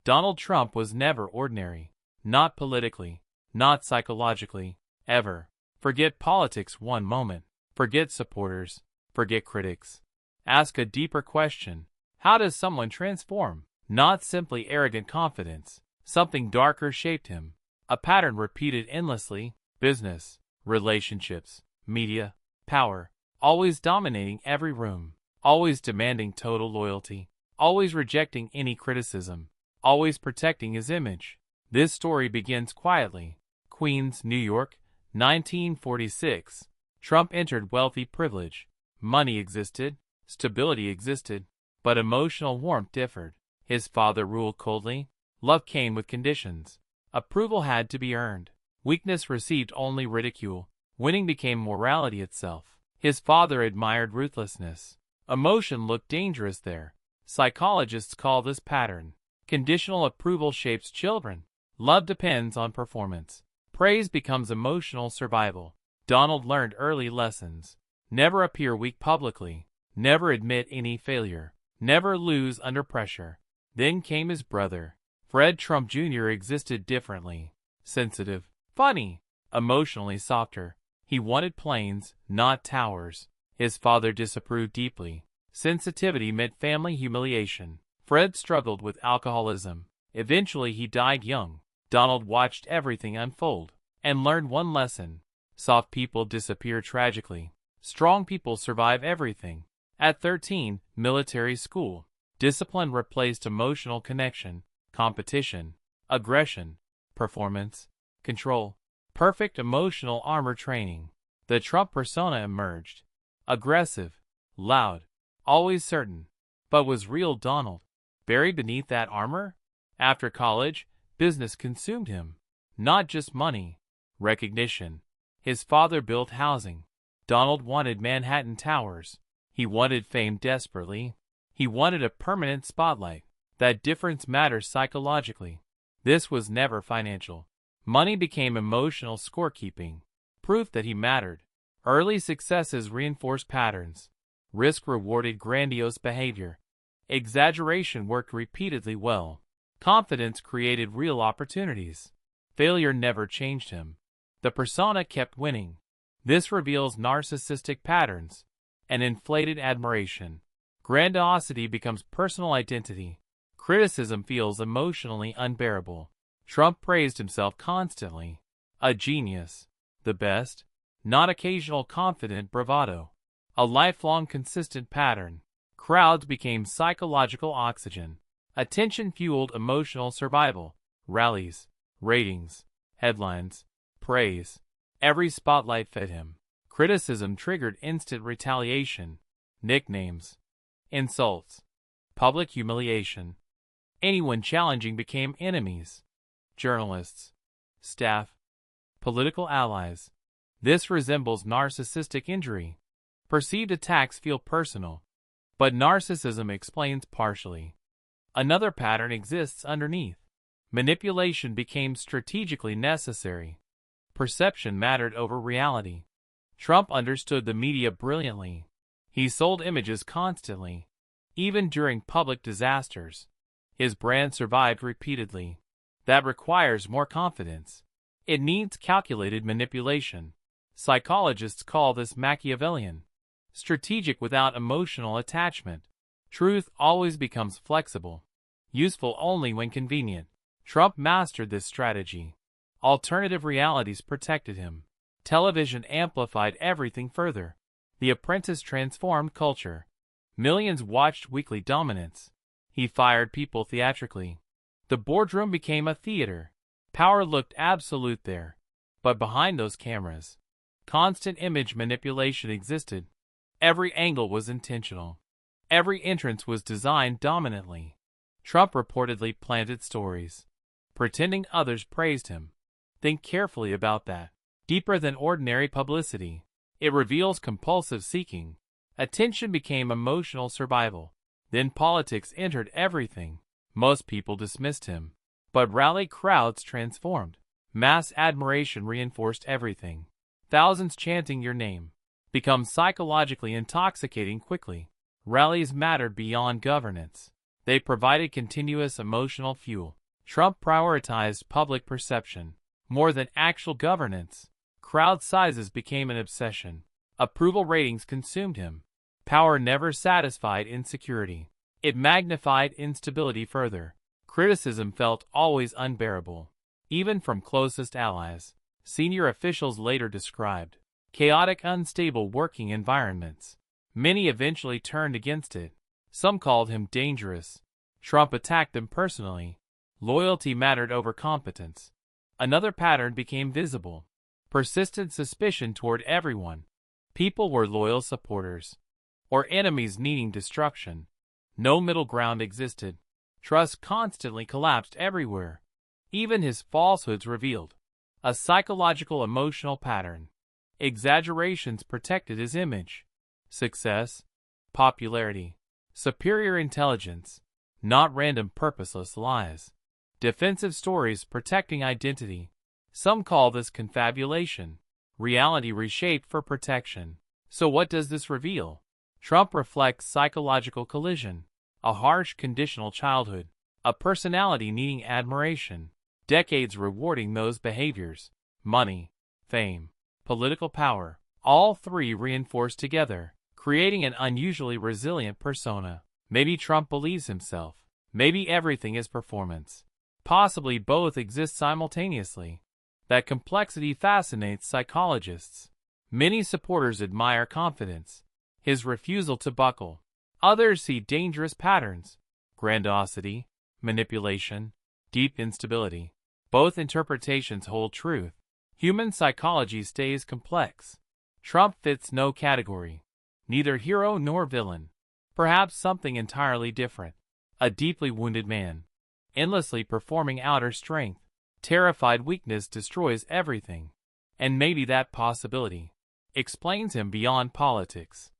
Donald Trump was never ordinary. Not politically, not psychologically, ever. Forget politics one moment. Forget supporters. Forget critics. Ask a deeper question. How does someone transform? Not simply arrogant confidence. Something darker shaped him. A pattern repeated endlessly. Business, relationships, media, power. Always dominating every room. Always demanding total loyalty. Always rejecting any criticism. Always protecting his image. This story begins quietly. Queens, New York, 1946. Trump entered wealthy privilege. Money existed. Stability existed. But emotional warmth differed. His father ruled coldly. Love came with conditions. Approval had to be earned. Weakness received only ridicule. Winning became morality itself. His father admired ruthlessness. Emotion looked dangerous there. Psychologists call this pattern. Conditional approval shapes children. Love depends on performance. Praise becomes emotional survival. Donald learned early lessons. Never appear weak publicly. Never admit any failure. Never lose under pressure. Then came his brother. Fred Trump Jr. existed differently. Sensitive. Funny. Emotionally softer. He wanted planes, not towers. His father disapproved deeply. Sensitivity meant family humiliation. Fred struggled with alcoholism. Eventually he died young. Donald watched everything unfold and learned one lesson. Soft people disappear tragically. Strong people survive everything. At 13, military school. Discipline replaced emotional connection, competition, aggression, performance, control. Perfect emotional armor training. The Trump persona emerged. Aggressive, loud, always certain. But was real Donald buried beneath that armor? After college, business consumed him. Not just money, recognition. His father built housing. Donald wanted Manhattan Towers. He wanted fame desperately. He wanted a permanent spotlight. That difference matters psychologically. This was never financial. Money became emotional scorekeeping, proof that he mattered. Early successes reinforced patterns. Risk rewarded grandiose behavior. Exaggeration worked repeatedly well. Confidence created real opportunities. Failure never changed him. The persona kept winning. This reveals narcissistic patterns. An inflated admiration. Grandiosity becomes personal identity. Criticism feels emotionally unbearable. Trump praised himself constantly. A genius. The best. Not occasional confident bravado. A lifelong consistent pattern. Crowds became psychological oxygen. Attention fueled emotional survival. Rallies. Ratings. Headlines. Praise. Every spotlight fed him. Criticism triggered instant retaliation. Nicknames. Insults. Public humiliation. Anyone challenging became enemies. Journalists. Staff. Political allies. This resembles narcissistic injury. Perceived attacks feel personal. But narcissism explains partially. Another pattern exists underneath. Manipulation became strategically necessary. Perception mattered over reality. Trump understood the media brilliantly. He sold images constantly, even during public disasters. His brand survived repeatedly. That requires more confidence. It needs calculated manipulation. Psychologists call this Machiavellian. Strategic without emotional attachment. Truth always becomes flexible. Useful only when convenient. Trump mastered this strategy. Alternative realities protected him. Television amplified everything further. The Apprentice transformed culture. Millions watched weekly dominance. He fired people theatrically. The boardroom became a theater. Power looked absolute there. But behind those cameras, constant image manipulation existed. Every angle was intentional. Every entrance was designed dominantly. Trump reportedly planted stories, pretending others praised him. Think carefully about that. Deeper than ordinary publicity. It reveals compulsive seeking. Attention became emotional survival. Then politics entered everything. Most people dismissed him. But rally crowds transformed. Mass admiration reinforced everything. Thousands chanting your name. Become psychologically intoxicating quickly. Rallies mattered beyond governance. They provided continuous emotional fuel. Trump prioritized public perception more than actual governance. Crowd sizes became an obsession. Approval ratings consumed him. Power never satisfied insecurity. It magnified instability further. Criticism felt always unbearable, even from closest allies. Senior officials later described chaotic, unstable working environments. Many eventually turned against it. Some called him dangerous. Trump attacked them personally. Loyalty mattered over competence. Another pattern became visible. Persistent suspicion toward everyone. People were loyal supporters, or enemies needing destruction. No middle ground existed. Trust constantly collapsed everywhere. Even his falsehoods revealed a psychological emotional pattern. Exaggerations protected his image. Success, popularity, superior intelligence, not random purposeless lies. Defensive stories protecting identity. Some call this confabulation. Reality reshaped for protection. So what does this reveal? Trump reflects psychological collision. A harsh conditional childhood. A personality needing admiration. Decades rewarding those behaviors. Money, fame, political power. All three reinforced together, creating an unusually resilient persona. Maybe Trump believes himself. Maybe everything is performance. Possibly both exist simultaneously. That complexity fascinates psychologists. Many supporters admire confidence, his refusal to buckle. Others see dangerous patterns, grandiosity, manipulation, deep instability. Both interpretations hold truth. Human psychology stays complex. Trump fits no category. Neither hero nor villain. Perhaps something entirely different. A deeply wounded man, endlessly performing outer strength. Terrified weakness destroys everything. And maybe that possibility explains him beyond politics.